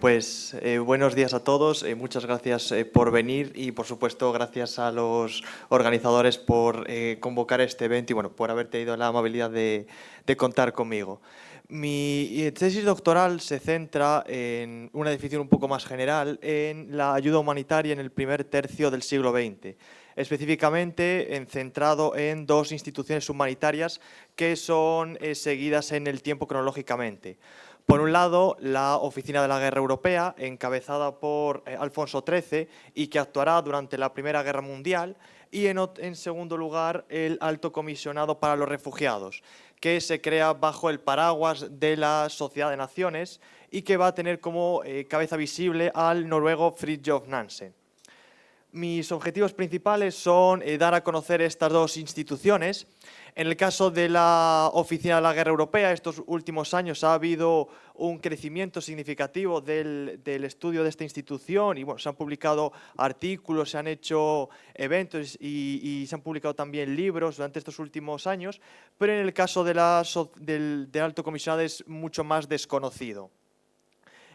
Buenos días a todos. Muchas gracias por venir y, por supuesto, gracias a los organizadores por convocar este evento y, por haber tenido la amabilidad de contar conmigo. Mi tesis doctoral se centra en una definición un poco más general en la ayuda humanitaria en el primer tercio del siglo XX, específicamente centrado en dos instituciones humanitarias que son seguidas en el tiempo cronológicamente. Por un lado, la Oficina de la Guerra Europea, encabezada por Alfonso XIII y que actuará durante la Primera Guerra Mundial, y en segundo lugar, el Alto Comisionado para los Refugiados, que se crea bajo el paraguas de la Sociedad de Naciones y que va a tener como cabeza visible al noruego Fridtjof Nansen. Mis objetivos principales son dar a conocer estas dos instituciones. En el caso de la Oficina de la Guerra Europea, estos últimos años ha habido un crecimiento significativo del estudio de esta institución y se han publicado artículos, se han hecho eventos y se han publicado también libros durante estos últimos años, pero en el caso del Alto Comisionado es mucho más desconocido.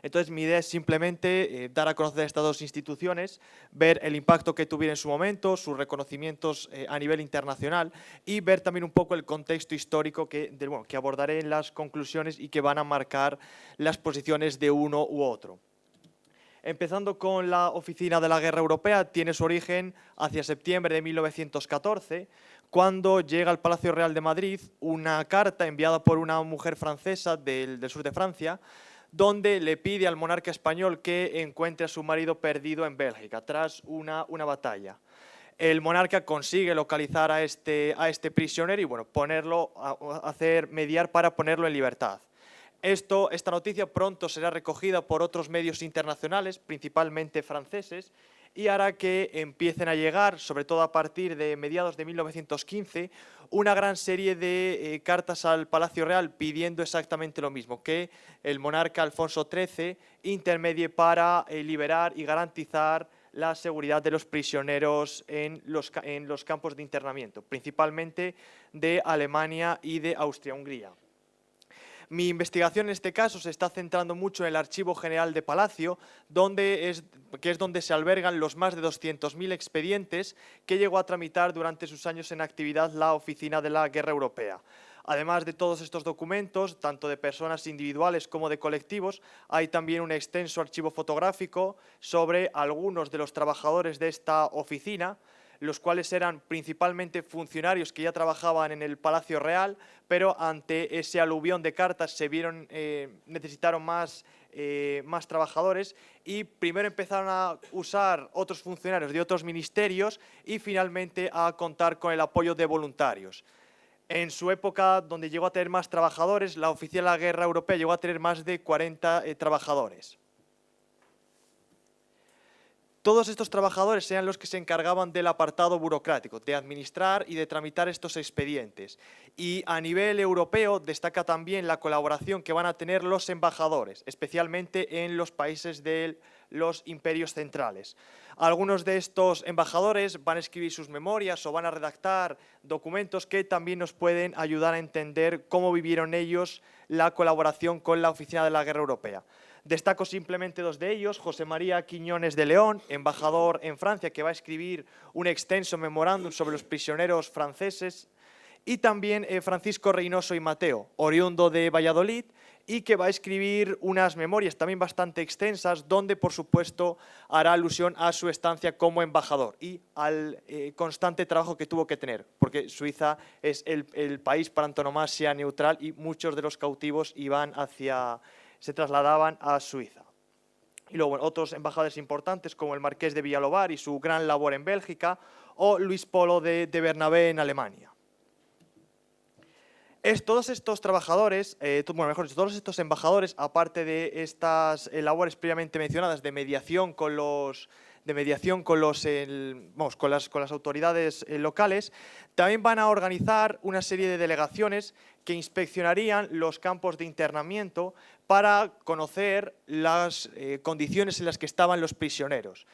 Entonces, mi idea es simplemente dar a conocer estas dos instituciones, ver el impacto que tuvieron en su momento, sus reconocimientos a nivel internacional y ver también un poco el contexto histórico que abordaré en las conclusiones y que van a marcar las posiciones de uno u otro. Empezando con la Oficina de la Guerra Europea, tiene su origen hacia septiembre de 1914, cuando llega al Palacio Real de Madrid una carta enviada por una mujer francesa del sur de Francia, donde le pide al monarca español que encuentre a su marido perdido en Bélgica, tras una batalla. El monarca consigue localizar a este prisionero y hacer mediar para ponerlo en libertad. Esta noticia pronto será recogida por otros medios internacionales, principalmente franceses, y hará que empiecen a llegar, sobre todo a partir de mediados de 1915, una gran serie de cartas al Palacio Real pidiendo exactamente lo mismo, que el monarca Alfonso XIII intermedie para liberar y garantizar la seguridad de los prisioneros en los campos de internamiento, principalmente de Alemania y de Austria-Hungría. Mi investigación en este caso se está centrando mucho en el Archivo General de Palacio, que es donde se albergan los más de 200.000 expedientes que llegó a tramitar durante sus años en actividad la Oficina de la Guerra Europea. Además de todos estos documentos, tanto de personas individuales como de colectivos, hay también un extenso archivo fotográfico sobre algunos de los trabajadores de esta oficina, los cuales eran principalmente funcionarios que ya trabajaban en el Palacio Real, pero ante ese aluvión de cartas necesitaron más trabajadores y primero empezaron a usar otros funcionarios de otros ministerios y finalmente a contar con el apoyo de voluntarios. En su época, donde llegó a tener más trabajadores, la Oficina de la Guerra Europea llegó a tener más de 40 trabajadores. Todos estos trabajadores eran los que se encargaban del apartado burocrático, de administrar y de tramitar estos expedientes. Y a nivel europeo destaca también la colaboración que van a tener los embajadores, especialmente en los países de los imperios centrales. Algunos de estos embajadores van a escribir sus memorias o van a redactar documentos que también nos pueden ayudar a entender cómo vivieron ellos la colaboración con la Oficina de la Guerra Europea. Destaco simplemente dos de ellos: José María Quiñones de León, embajador en Francia, que va a escribir un extenso memorándum sobre los prisioneros franceses, y también Francisco Reynoso y Mateo, oriundo de Valladolid, y que va a escribir unas memorias también bastante extensas, donde por supuesto hará alusión a su estancia como embajador y al constante trabajo que tuvo que tener, porque Suiza es el país por antonomasia neutral y muchos de los cautivos se trasladaban a Suiza. Y luego otros embajadores importantes como el marqués de Villalobar y su gran labor en Bélgica, o Luis Polo de Bernabé en Alemania. Todos estos trabajadores, todos estos embajadores, aparte de estas labores previamente mencionadas de mediación con las autoridades locales, también van a organizar una serie de delegaciones que inspeccionarían los campos de internamiento para conocer las condiciones en las que estaban los prisioneros,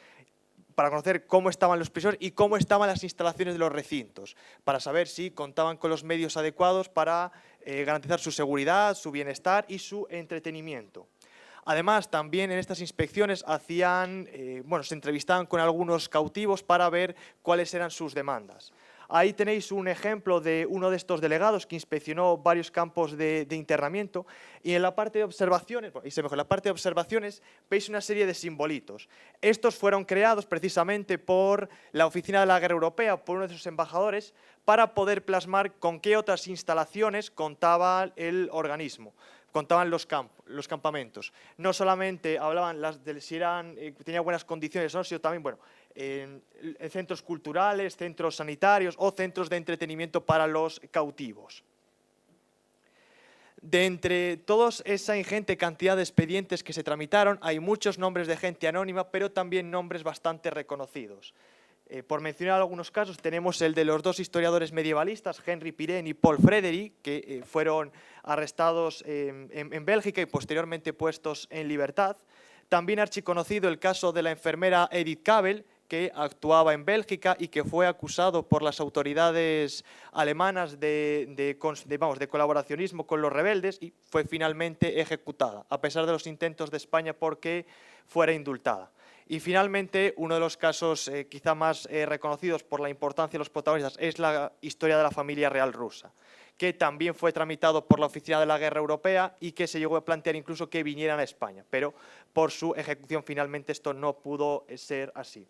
para conocer cómo estaban los prisioneros y cómo estaban las instalaciones de los recintos, para saber si contaban con los medios adecuados para garantizar su seguridad, su bienestar y su entretenimiento. Además, también en estas inspecciones se entrevistaban con algunos cautivos para ver cuáles eran sus demandas. Ahí tenéis un ejemplo de uno de estos delegados que inspeccionó varios campos de internamiento, y en la parte de observaciones, veis una serie de simbolitos. Estos fueron creados precisamente por la Oficina de la Guerra Europea, por uno de sus embajadores, para poder plasmar con qué otras instalaciones contaba el organismo. Contaban los campamentos. No solamente hablaban de si tenían buenas condiciones o no, sino también, en centros culturales, centros sanitarios o centros de entretenimiento para los cautivos. De entre toda esa ingente cantidad de expedientes que se tramitaron, hay muchos nombres de gente anónima, pero también nombres bastante reconocidos. Por mencionar algunos casos, tenemos el de los dos historiadores medievalistas, Henry Pirenne y Paul Frederick, que fueron arrestados en Bélgica y posteriormente puestos en libertad. También archiconocido el caso de la enfermera Edith Cavell, que actuaba en Bélgica y que fue acusado por las autoridades alemanas de colaboracionismo con los rebeldes y fue finalmente ejecutada, a pesar de los intentos de España porque fuera indultada. Y finalmente, uno de los casos quizá más reconocidos por la importancia de los protagonistas es la historia de la familia real rusa, que también fue tramitado por la Oficina de la Guerra Europea y que se llegó a plantear incluso que vinieran a España, pero por su ejecución finalmente esto no pudo ser así.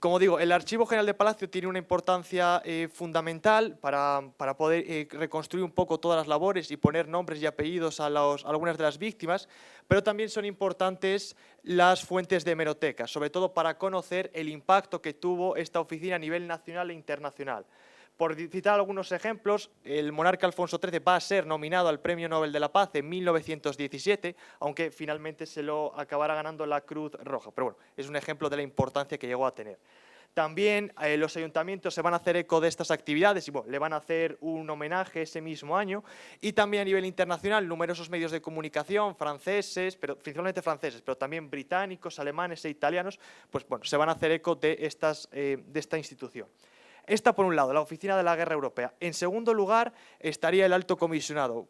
Como digo, el Archivo General de Palacio tiene una importancia fundamental para poder reconstruir un poco todas las labores y poner nombres y apellidos a algunas de las víctimas, pero también son importantes las fuentes de hemeroteca, sobre todo para conocer el impacto que tuvo esta oficina a nivel nacional e internacional. Por citar algunos ejemplos, el monarca Alfonso XIII va a ser nominado al Premio Nobel de la Paz en 1917, aunque finalmente se lo acabará ganando la Cruz Roja. Pero bueno, es un ejemplo de la importancia que llegó a tener. También los ayuntamientos se van a hacer eco de estas actividades y le van a hacer un homenaje ese mismo año. Y también a nivel internacional, numerosos medios de comunicación franceses, principalmente franceses, pero también británicos, alemanes e italianos, se van a hacer eco de esta institución. Esta, por un lado, la Oficina de la Guerra Europea. En segundo lugar, estaría el Alto Comisionado,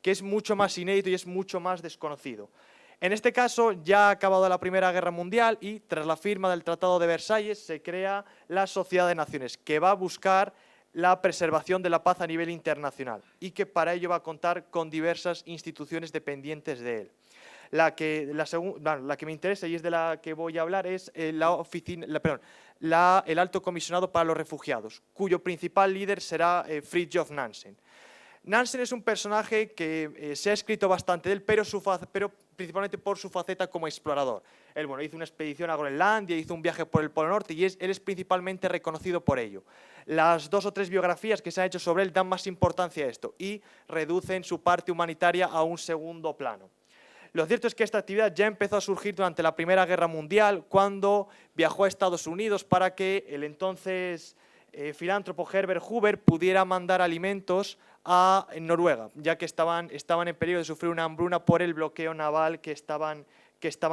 que es mucho más inédito y es mucho más desconocido. En este caso, ya ha acabado la Primera Guerra Mundial y, tras la firma del Tratado de Versalles, se crea la Sociedad de Naciones, que va a buscar la preservación de la paz a nivel internacional y que para ello va a contar con diversas instituciones dependientes de él. La que me interesa y es de la que voy a hablar es el Alto Comisionado para los Refugiados, cuyo principal líder será Fridtjof Nansen. Nansen es un personaje que se ha escrito bastante de él, pero principalmente por su faceta como explorador. Él hizo una expedición a Groenlandia, hizo un viaje por el Polo Norte y él es principalmente reconocido por ello. Las 2 o 3 biografías que se han hecho sobre él dan más importancia a esto y reducen su parte humanitaria a un segundo plano. Lo cierto es que esta actividad ya empezó a surgir durante la Primera Guerra Mundial, cuando viajó a Estados Unidos para que el entonces filántropo Herbert Hoover pudiera mandar alimentos a Noruega, ya que estaban en peligro de sufrir una hambruna por el bloqueo naval que estaban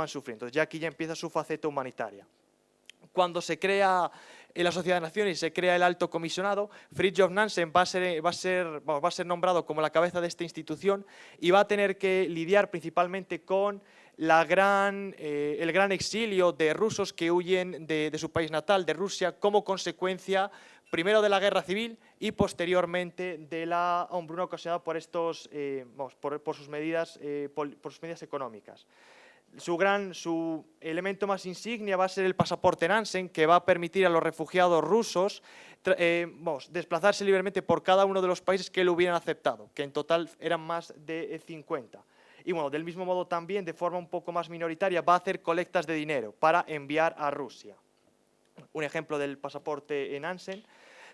sufriendo. Ya aquí ya empieza su faceta humanitaria. Cuando se crea la Sociedad de Naciones y se crea el Alto Comisionado, Fridtjof Nansen va a ser nombrado como la cabeza de esta institución y va a tener que lidiar principalmente con el gran exilio de rusos que huyen de su país natal, de Rusia, como consecuencia primero de la guerra civil y posteriormente de la hambruna ocasionada por sus medidas económicas. Su elemento más insignia va a ser el pasaporte Nansen, que va a permitir a los refugiados rusos desplazarse libremente por cada uno de los países que lo hubieran aceptado, que en total eran más de 50. Y del mismo modo también, de forma un poco más minoritaria, va a hacer colectas de dinero para enviar a Rusia. Un ejemplo del pasaporte Nansen.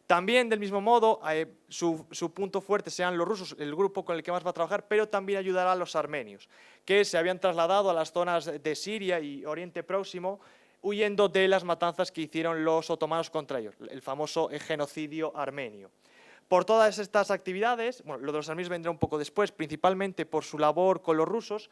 También, del mismo modo, su punto fuerte serán los rusos, el grupo con el que más va a trabajar, pero también ayudará a los armenios, que se habían trasladado a las zonas de Siria y Oriente Próximo, huyendo de las matanzas que hicieron los otomanos contra ellos, el famoso genocidio armenio. Por todas estas actividades, lo de los armenios vendrá un poco después, principalmente por su labor con los rusos,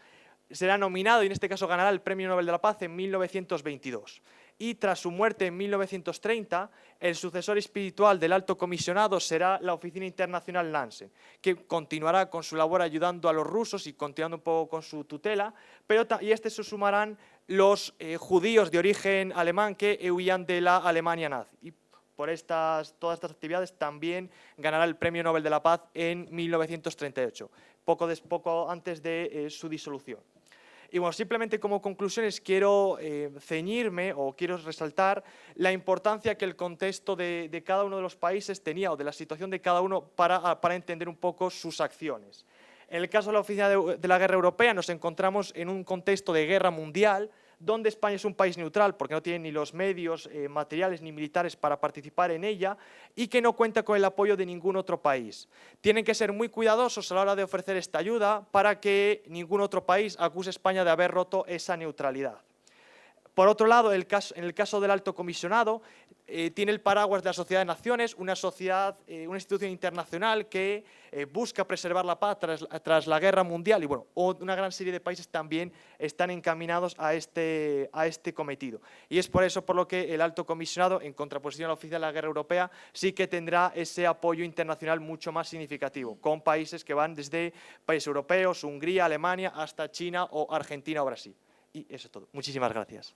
será nominado y en este caso ganará el Premio Nobel de la Paz en 1922. y tras su muerte en 1930, el sucesor espiritual del Alto Comisionado será la Oficina Internacional Nansen, que continuará con su labor ayudando a los rusos y continuando un poco con su tutela, y se sumarán los judíos de origen alemán que huían de la Alemania nazi. Y por todas estas actividades también ganará el Premio Nobel de la Paz en 1938, poco antes de su disolución. Y bueno, simplemente como conclusiones quiero ceñirme o quiero resaltar la importancia que el contexto de cada uno de los países tenía o de la situación de cada uno para entender un poco sus acciones. En el caso de la Oficina de la Guerra Europea nos encontramos en un contexto de guerra mundial donde España es un país neutral porque no tiene ni los medios materiales ni militares para participar en ella y que no cuenta con el apoyo de ningún otro país. Tienen que ser muy cuidadosos a la hora de ofrecer esta ayuda para que ningún otro país acuse a España de haber roto esa neutralidad. Por otro lado, en el caso del Alto Comisionado, tiene el paraguas de la Sociedad de Naciones, una institución internacional que busca preservar la paz tras la guerra mundial y bueno, una gran serie de países también están encaminados a este cometido. Y es por eso por lo que el Alto Comisionado, en contraposición a la Oficina de la Guerra Europea, sí que tendrá ese apoyo internacional mucho más significativo, con países que van desde países europeos, Hungría, Alemania, hasta China o Argentina o Brasil. Y eso es todo. Muchísimas gracias.